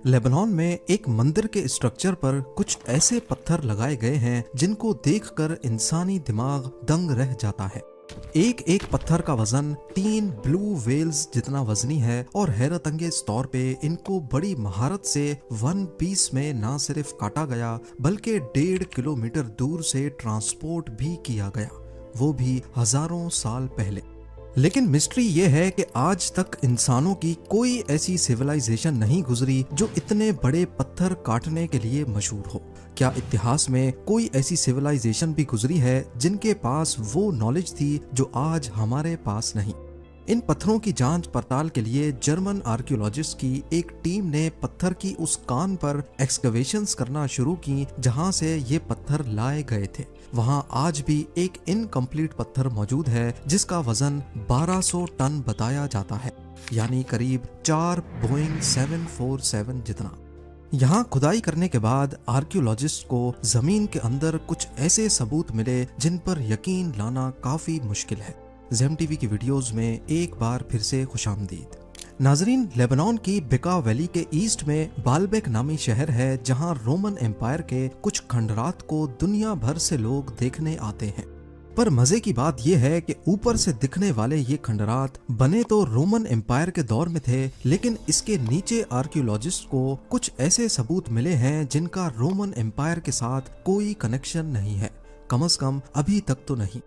Lebanon में एक मंदिर के स्ट्रक्चर पर कुछ ऐसे पत्थर लगाए गए हैं जिनको देखकर इंसानी दिमाग दंग रह जाता है। एक एक पत्थर का वजन 3 ब्लू व्हेल्स जितना वजनी है और हैरत अंगेज तौर पे इनको बड़ी महारत से वन पीस में ना सिर्फ काटा गया बल्कि 1.5 किलोमीटर दूर से ट्रांसपोर्ट भी किया गया, वो भी हजारों साल पहले। लेकिन मिस्ट्री ये है कि आज तक इंसानों की कोई ऐसी सिविलाइजेशन नहीं गुजरी जो इतने बड़े पत्थर काटने के लिए मशहूर हो। क्या इतिहास में कोई ऐसी सिविलाइजेशन भी गुजरी है जिनके पास वो नॉलेज थी जो आज हमारे पास नहीं? इन पत्थरों की जांच पड़ताल के लिए जर्मन आर्कियोलॉजिस्ट की एक टीम ने पत्थर की उस कान पर एक्सकवेशंस करना शुरू की जहां से ये पत्थर लाए गए थे। वहां आज भी एक इनकम्प्लीट पत्थर मौजूद है जिसका वजन 1200 टन बताया जाता है, यानी करीब 4 बोइंग 747 जितना। यहाँ खुदाई करने के बाद आर्कियोलॉजिस्ट को जमीन के अंदर कुछ ऐसे सबूत मिले जिन पर यकीन लाना काफी मुश्किल है। ज़ेम टीवी की वीडियोस में एक बार फिर से खुशामदीद। नाजरीन, लेबनान की बिका वैली के ईस्ट में बालबेक नामी शहर है जहां रोमन एम्पायर के कुछ खंडरात को दुनिया भर से लोग देखने आते हैं। पर मजे की बात यह है कि ऊपर से दिखने वाले ये खंडरात बने तो रोमन एम्पायर के दौर में थे, लेकिन इसके नीचे आर्कियोलॉजिस्ट को कुछ ऐसे सबूत मिले हैं जिनका रोमन एम्पायर के साथ कोई कनेक्शन नहीं है, कम से कम अभी तक तो नहीं।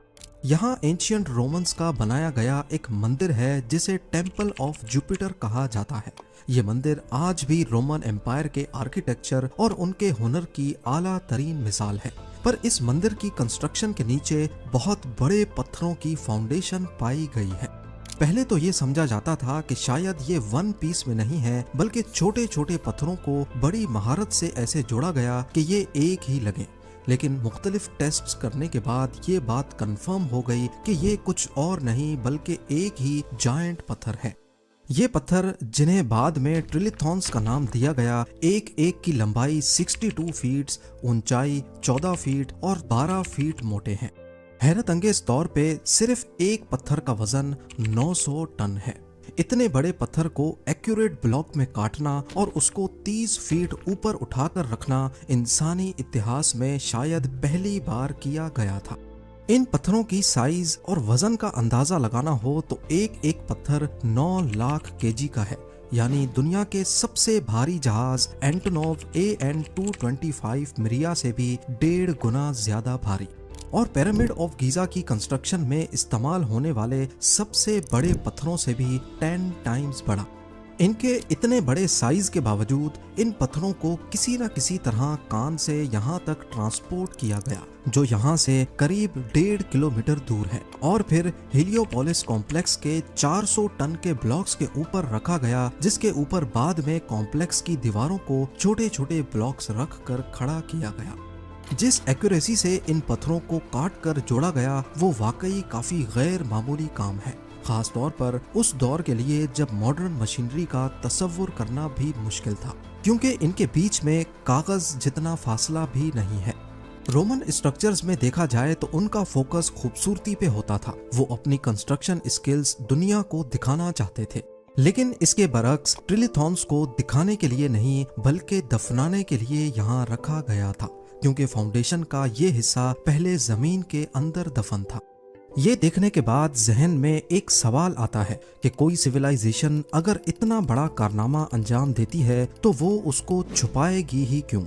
यहाँ एंशियंट रोमन्स का बनाया गया एक मंदिर है जिसे टेम्पल ऑफ जुपिटर कहा जाता है। ये मंदिर आज भी रोमन एम्पायर के आर्किटेक्चर और उनके हुनर की आला तरीन मिसाल है। पर इस मंदिर की कंस्ट्रक्शन के नीचे बहुत बड़े पत्थरों की फाउंडेशन पाई गई है। पहले तो ये समझा जाता था कि शायद ये वन पीस में नहीं है बल्कि छोटे छोटे पत्थरों को बड़ी महारत से ऐसे जोड़ा गया कि ये एक ही लगे, लेकिन मुख्तलिफ टेस्ट्स करने के बाद ये बात कंफर्म हो गई कि ये कुछ और नहीं बल्कि एक ही जायंट पत्थर है। ये पत्थर, जिन्हें बाद में ट्रिलिथॉन्स का नाम दिया गया, एक एक की लंबाई 62 फीट, ऊंचाई 14 फीट और 12 फीट मोटे हैं। हैरत अंगेज तौर पे सिर्फ एक पत्थर का वजन 900 टन है। इतने बड़े पत्थर को एक्यूरेट ब्लॉक में काटना और उसको 30 फीट ऊपर उठाकर रखना इंसानी इतिहास में शायद पहली बार किया गया था। इन पत्थरों की साइज और वजन का अंदाजा लगाना हो तो एक एक पत्थर 9 लाख केजी का है, यानी दुनिया के सबसे भारी जहाज एंटोनोव AN-225 मिरिया से भी 1.5 गुना ज्यादा भारी। और पिरामिड ऑफ गीजा की कंस्ट्रक्शन में इस्तेमाल होने वाले सबसे बड़े पत्थरों से भी 10 टाइम्स बड़ा। इनके इतने बड़े साइज के बावजूद इन पत्थरों को किसी न किसी तरह कान से यहाँ तक ट्रांसपोर्ट किया गया, जो यहाँ से करीब 1.5 किलोमीटर दूर है, और फिर हेलियोपोलिस कॉम्प्लेक्स के 400 टन के ब्लॉक्स के ऊपर रखा गया, जिसके ऊपर बाद में कॉम्प्लेक्स की दीवारों को छोटे छोटे ब्लॉक्स रख कर खड़ा किया गया। जिस एक्यूरेसी से इन पत्थरों को काट कर जोड़ा गया वो वाकई काफी गैर मामूली काम है, खास तौर पर उस दौर के लिए जब मॉडर्न मशीनरी का तस्वुर करना भी मुश्किल था, क्योंकि इनके बीच में कागज जितना फासला भी नहीं है। रोमन स्ट्रक्चर्स में देखा जाए तो उनका फोकस खूबसूरती पे होता था। वो अपनी कंस्ट्रक्शन स्किल्स दुनिया को दिखाना चाहते थे, लेकिन इसके बरक्स ट्रिलिथॉन्स को दिखाने के लिए नहीं बल्कि दफनाने के लिए यहाँ रखा गया था, क्योंकि फाउंडेशन का ये हिस्सा पहले जमीन के अंदर दफन था। ये देखने के बाद जहन में एक सवाल आता है कि कोई सिविलाइजेशन अगर इतना बड़ा कारनामा अंजाम देती है तो वो उसको छुपाएगी ही क्यों?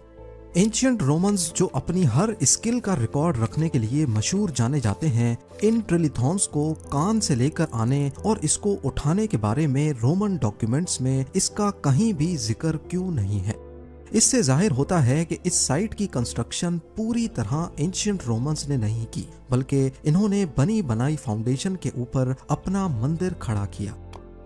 एंशियंट रोमन्स, जो अपनी हर स्किल का रिकॉर्ड रखने के लिए मशहूर जाने जाते हैं, इन ट्रिलिथॉन्स को कान से लेकर आने और इसको उठाने के बारे में रोमन डॉक्यूमेंट्स में इसका कहीं भी जिक्र क्यों नहीं है? इससे जाहिर होता है कि इस साइट की कंस्ट्रक्शन पूरी तरह एंशियंट रोमन्स ने नहीं की, बल्कि इन्होंने बनी बनाई फाउंडेशन के ऊपर अपना मंदिर खड़ा किया।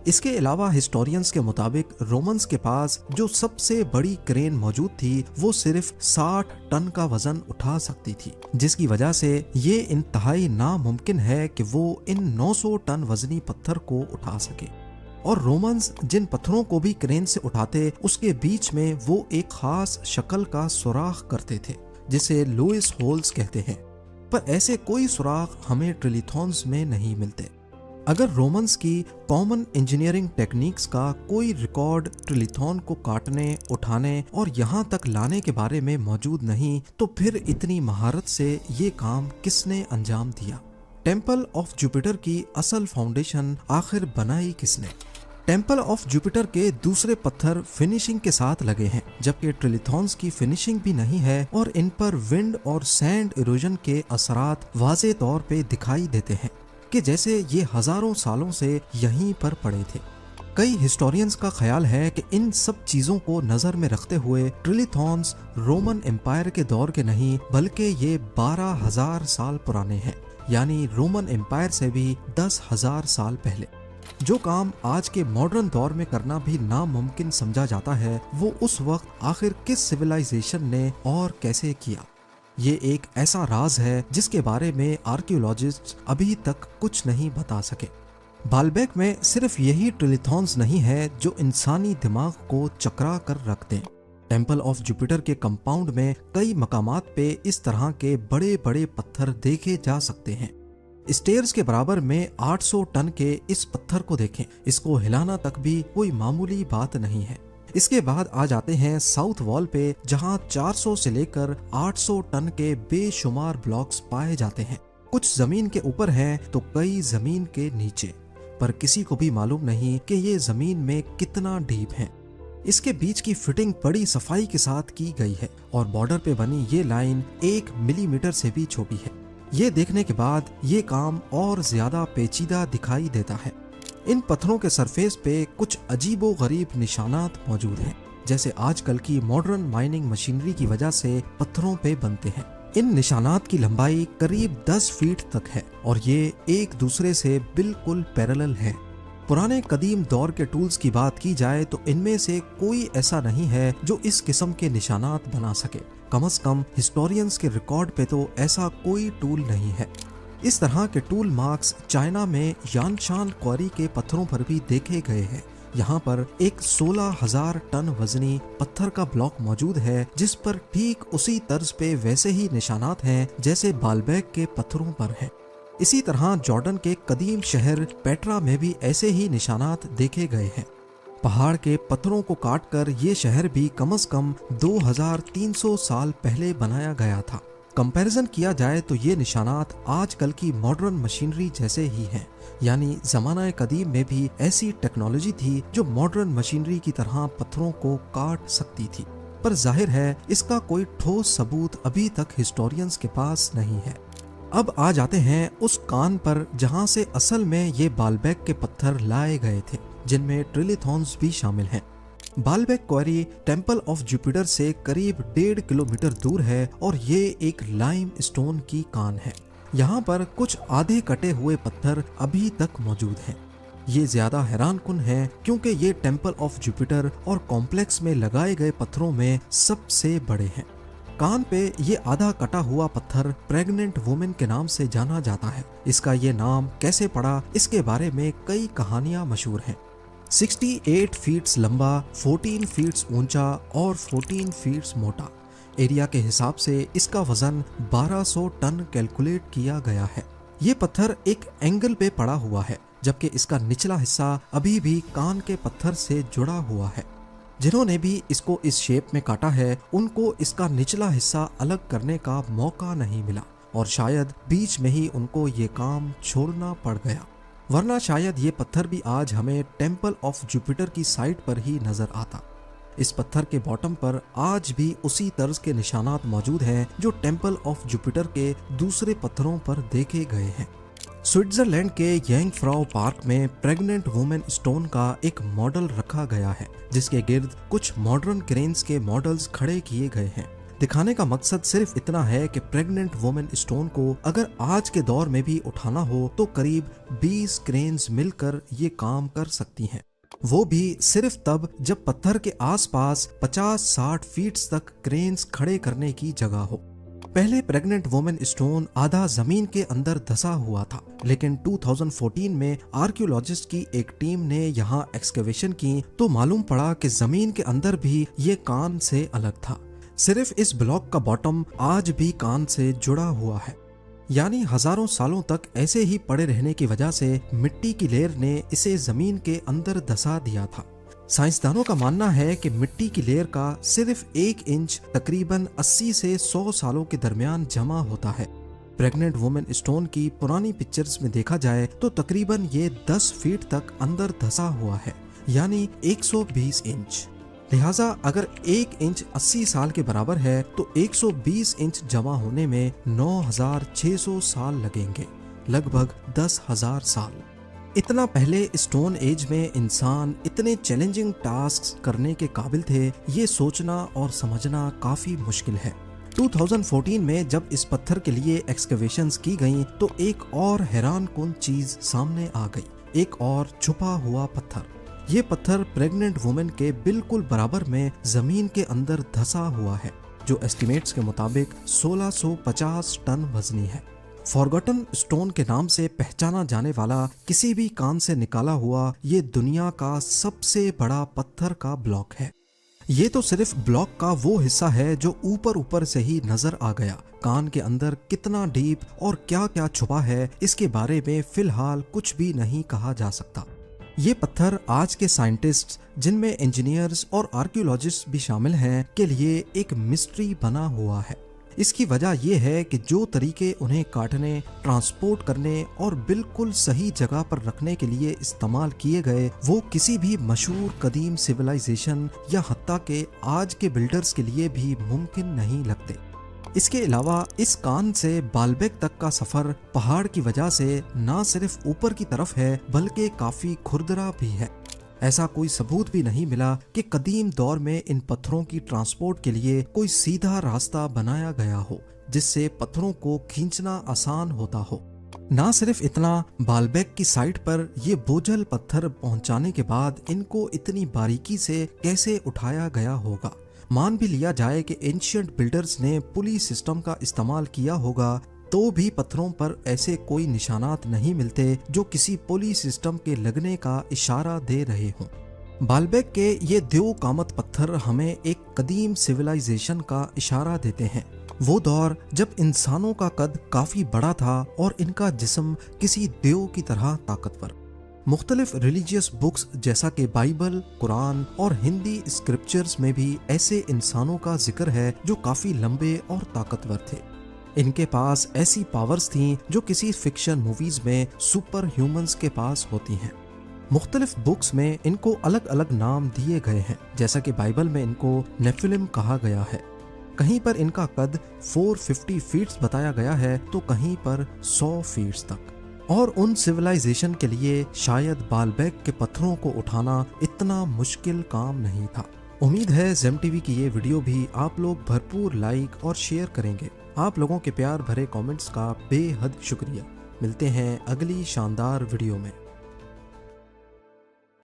इसके अलावा हिस्टोरियंस के मुताबिक रोमन्स के पास जो सबसे बड़ी क्रेन मौजूद थी वो सिर्फ 60 टन का वजन उठा सकती थी, जिसकी वजह से ये इंतहाई नामुमकिन है कि वो इन 900 टन वजनी पत्थर को उठा सके। और रोमन्स जिन पत्थरों को भी क्रेन से उठाते उसके बीच में वो एक खास शक्ल का सुराख करते थे जिसे लुइस होल्स कहते हैं, पर ऐसे कोई सुराख हमें ट्रिलिथॉन्स में नहीं मिलते। अगर रोमन्स की कॉमन इंजीनियरिंग टेक्निक्स का कोई रिकॉर्ड ट्रिलिथॉन को काटने, उठाने और यहाँ तक लाने के बारे में मौजूद नहीं, तो फिर इतनी महारत से ये काम किसने अंजाम दिया? टेम्पल ऑफ जुपिटर की असल फाउंडेशन आखिर बनाई किसने? टेम्पल ऑफ जुपिटर के दूसरे पत्थर फिनिशिंग के साथ लगे हैं, जबकि ट्रिलिथॉन्स की फिनिशिंग भी नहीं है और इन पर विंड और सैंड इरोजन के असरात वाज़े तौर पे दिखाई देते हैं कि जैसे ये हजारों सालों से यहीं पर पड़े थे। कई हिस्टोरियंस का ख्याल है कि इन सब चीजों को नजर में रखते हुए ट्रिलिथॉन्स रोमन एम्पायर के दौर के नहीं, बल्कि ये 12,000 साल पुराने हैं, यानी रोमन एम्पायर से भी 10,000 साल पहले। जो काम आज के मॉडर्न दौर में करना भी नामुमकिन समझा जाता है, वो उस वक्त आखिर किस सिविलाइजेशन ने और कैसे किया? ये एक ऐसा राज है जिसके बारे में आर्कियोलॉजिस्ट अभी तक कुछ नहीं बता सके। बालबेक में सिर्फ यही ट्रिलिथॉन्स नहीं है जो इंसानी दिमाग को चकरा कर रख दें। टेम्पल ऑफ जुपिटर के कंपाउंड में कई मकामात पे इस तरह के बड़े बड़े पत्थर देखे जा सकते हैं। स्टेयर्स के बराबर में 800 टन के इस पत्थर को देखें, इसको हिलाना तक भी कोई मामूली बात नहीं है। इसके बाद आ जाते हैं साउथ वॉल पे, जहां 400 से लेकर 800 टन के बेशुमार ब्लॉक्स पाए जाते हैं। कुछ जमीन के ऊपर हैं तो कई जमीन के नीचे, पर किसी को भी मालूम नहीं कि ये जमीन में कितना डीप है। इसके बीच की फिटिंग बड़ी सफाई के साथ की गई है और बॉर्डर पे बनी ये लाइन 1 मिलीमीटर से भी छोटी है। ये देखने के बाद ये काम और ज्यादा पेचीदा दिखाई देता है। इन पत्थरों के सरफेस पे कुछ अजीबो गरीब निशानात मौजूद हैं, जैसे आजकल की मॉडर्न माइनिंग मशीनरी की वजह से पत्थरों पे बनते हैं। इन निशानात की लंबाई करीब 10 फीट तक है और ये एक दूसरे से बिल्कुल पैरेलल है। पुराने कदीम दौर के टूल्स की बात की जाए तो इनमें से कोई ऐसा नहीं है जो इस किस्म के निशानात बना सके। कम से कम हिस्टोरियंस के रिकॉर्ड पे तो ऐसा कोई टूल नहीं है। इस तरह के टूल मार्क्स चाइना में यानशान क्वारी के पत्थरों पर भी देखे गए हैं। यहाँ पर एक 16,000 टन वजनी पत्थर का ब्लॉक मौजूद है, जिस पर ठीक उसी तर्ज पे वैसे ही निशानात हैं जैसे बालबेक के पत्थरों पर हैं। इसी तरह जॉर्डन के कदीम शहर पेट्रा में भी ऐसे ही निशानात देखे गए हैं। पहाड़ के पत्थरों को काटकर ये शहर भी कम से कम 2300 साल पहले बनाया गया था। कंपैरिजन किया जाए तो ये निशानात आजकल की मॉडर्न मशीनरी जैसे ही हैं, यानी जमाना कदीम में भी ऐसी टेक्नोलॉजी थी जो मॉडर्न मशीनरी की तरह पत्थरों को काट सकती थी। पर जाहिर है इसका कोई ठोस सबूत अभी तक हिस्टोरियंस के पास नहीं है। अब आ जाते हैं उस कान पर जहां से असल में ये बालबेक के पत्थर लाए गए थे, जिनमें ट्रिलिथॉन्स भी शामिल हैं। Baalbek quarry temple of Jupiter से करीब 1.5 किलोमीटर दूर है और ये एक लाइम स्टोन की कान है। यहाँ पर कुछ आधे कटे हुए पत्थर अभी तक मौजूद हैं। ये ज्यादा हैरानकुन है क्योंकि ये टेम्पल ऑफ जुपिटर और कॉम्प्लेक्स में लगाए गए पत्थरों में सबसे बड़े हैं। कान पे ये आधा कटा हुआ पत्थर प्रेग्नेंट वुमेन के नाम से जाना जाता है। इसका ये नाम कैसे पड़ा, इसके बारे में कई कहानियां मशहूर हैं। 68 फीट लंबा, 14 फीट ऊंचा और 14 फीट मोटा। एरिया के हिसाब से इसका वजन 1200 टन कैलकुलेट किया गया है। ये पत्थर एक एंगल पे पड़ा हुआ है, जबकि इसका निचला हिस्सा अभी भी कान के पत्थर से जुड़ा हुआ है। जिन्होंने भी इसको इस शेप में काटा है, उनको इसका निचला हिस्सा अलग करने का मौका नहीं मिला और शायद बीच में ही उनको ये काम छोड़ना पड़ गया, वरना शायद ये पत्थर भी आज हमें टेम्पल ऑफ जुपिटर की साइट पर ही नजर आता। इस पत्थर के बॉटम पर आज भी उसी तर्ज के निशानात मौजूद हैं जो टेम्पल ऑफ जुपिटर के दूसरे पत्थरों पर देखे गए हैं। स्विट्जरलैंड के यांगफ्राउ पार्क में प्रेग्नेंट वुमेन स्टोन का एक मॉडल रखा गया है, जिसके गिर्द कुछ मॉडर्न क्रेन्स के मॉडल्स खड़े किए गए हैं। दिखाने का मकसद सिर्फ इतना है कि प्रेग्नेंट वुमेन स्टोन को अगर आज के दौर में भी उठाना हो तो करीब 20 क्रेन्स मिलकर ये काम कर सकती हैं। वो भी सिर्फ तब जब पत्थर के आसपास 50-60 फीट तक क्रेन्स खड़े करने की जगह हो। पहले प्रेग्नेंट वुमेन स्टोन आधा जमीन के अंदर धंसा हुआ था, लेकिन 2014 में आर्कियोलॉजिस्ट की एक टीम ने यहाँ एक्सकेवेशन की तो मालूम पड़ा कि जमीन के अंदर भी ये कान से अलग था। सिर्फ इस ब्लॉक का बॉटम आज भी कान से जुड़ा हुआ है। यानी हजारों सालों तक ऐसे ही पड़े रहने की वजह से मिट्टी की लेयर ने इसे जमीन के अंदर धंसा दिया था। साइंसदानों का मानना है कि मिट्टी की लेयर का सिर्फ 1 इंच तकरीबन 80 से 100 सालों के दरमियान जमा होता है। प्रेग्नेंट वुमेन स्टोन की पुरानी पिक्चर्स में देखा जाए तो तकरीबन ये 10 फीट तक अंदर धंसा हुआ है, यानी 120 इंच। लिहाजा अगर 1 इंच 80 साल के बराबर है तो 120 इंच जमा होने में 9600 साल लगेंगे, लगभग 10,000 साल। इतना पहले स्टोन एज में इंसान इतने चैलेंजिंग टास्क करने के काबिल थे, ये सोचना और समझना काफी मुश्किल है। 2014 में जब इस पत्थर के लिए एक्सकवेशंस की गईं तो एक और हैरानकुन चीज सामने आ गई, एक और छुपा हुआ पत्थर। ये पत्थर प्रेग्नेंट वुमेन के बिल्कुल बराबर में जमीन के अंदर धंसा हुआ है, जो एस्टिमेट्स के मुताबिक 1650 टन वजनी है। फॉरगॉटन स्टोन के नाम से पहचाना जाने वाला किसी भी कान से निकाला हुआ ये दुनिया का सबसे बड़ा पत्थर का ब्लॉक है। ये तो सिर्फ ब्लॉक का वो हिस्सा है जो ऊपर ऊपर से ही नजर आ गया। कान के अंदर कितना डीप और क्या क्या छुपा है इसके बारे में फिलहाल कुछ भी नहीं कहा जा सकता। ये पत्थर आज के साइंटिस्ट्स, जिनमें इंजीनियर्स और आर्कियोलॉजिस्ट भी शामिल हैं, के लिए एक मिस्ट्री बना हुआ है। इसकी वजह यह है कि जो तरीके उन्हें काटने, ट्रांसपोर्ट करने और बिल्कुल सही जगह पर रखने के लिए इस्तेमाल किए गए वो किसी भी मशहूर कदीम सिविलाइजेशन या हत्ता के आज के बिल्डर्स के लिए भी मुमकिन नहीं लगते। इसके अलावा इस कान से बाल्बेक तक का सफर पहाड़ की वजह से ना सिर्फ ऊपर की तरफ है बल्कि काफी खुरदरा भी है। ऐसा कोई सबूत भी नहीं मिला कि कदीम दौर में इन पत्थरों की ट्रांसपोर्ट के लिए कोई सीधा रास्ता बनाया गया हो जिससे पत्थरों को खींचना आसान होता हो। ना सिर्फ इतना, बाल्बेक की साइट पर ये बोझल पत्थर पहुंचाने के बाद इनको इतनी बारीकी से कैसे उठाया गया होगा। मान भी लिया जाए कि एंशिएंट बिल्डर्स ने पुली सिस्टम का इस्तेमाल किया होगा तो भी पत्थरों पर ऐसे कोई निशानात नहीं मिलते जो किसी पुली सिस्टम के लगने का इशारा दे रहे हों। बाल्बेक के ये देव कामत पत्थर हमें एक कदीम सिविलाइजेशन का इशारा देते हैं, वो दौर जब इंसानों का कद काफी बड़ा था और इनका जिस्म किसी देव की तरह ताकतवर। मुख्तलिफ रिलीजियस बुक्स जैसा कि बाइबल, कुरान और हिंदी स्क्रिप्चर्स में भी ऐसे इंसानों का जिक्र है जो काफी लंबे और ताकतवर थे। इनके पास ऐसी पावर्स थीं जो किसी फिक्शन मूवीज में सुपर ह्यूमंस के पास होती हैं। मुख्तलिफ बुक्स में इनको अलग अलग नाम दिए गए हैं, जैसा कि बाइबल में इनको नेफिलिम कहा गया है। कहीं पर इनका कद 450 फीट्स बताया गया है तो कहीं पर 100 फीट्स तक। और उन सिविलाइजेशन के लिए शायद बाल्बेक के पत्थरों को उठाना इतना मुश्किल काम नहीं था। उम्मीद है जेम टीवी की ये वीडियो भी आप लोग भरपूर लाइक और शेयर करेंगे। आप लोगों के प्यार भरे कमेंट्स का बेहद शुक्रिया। मिलते हैं अगली शानदार वीडियो में।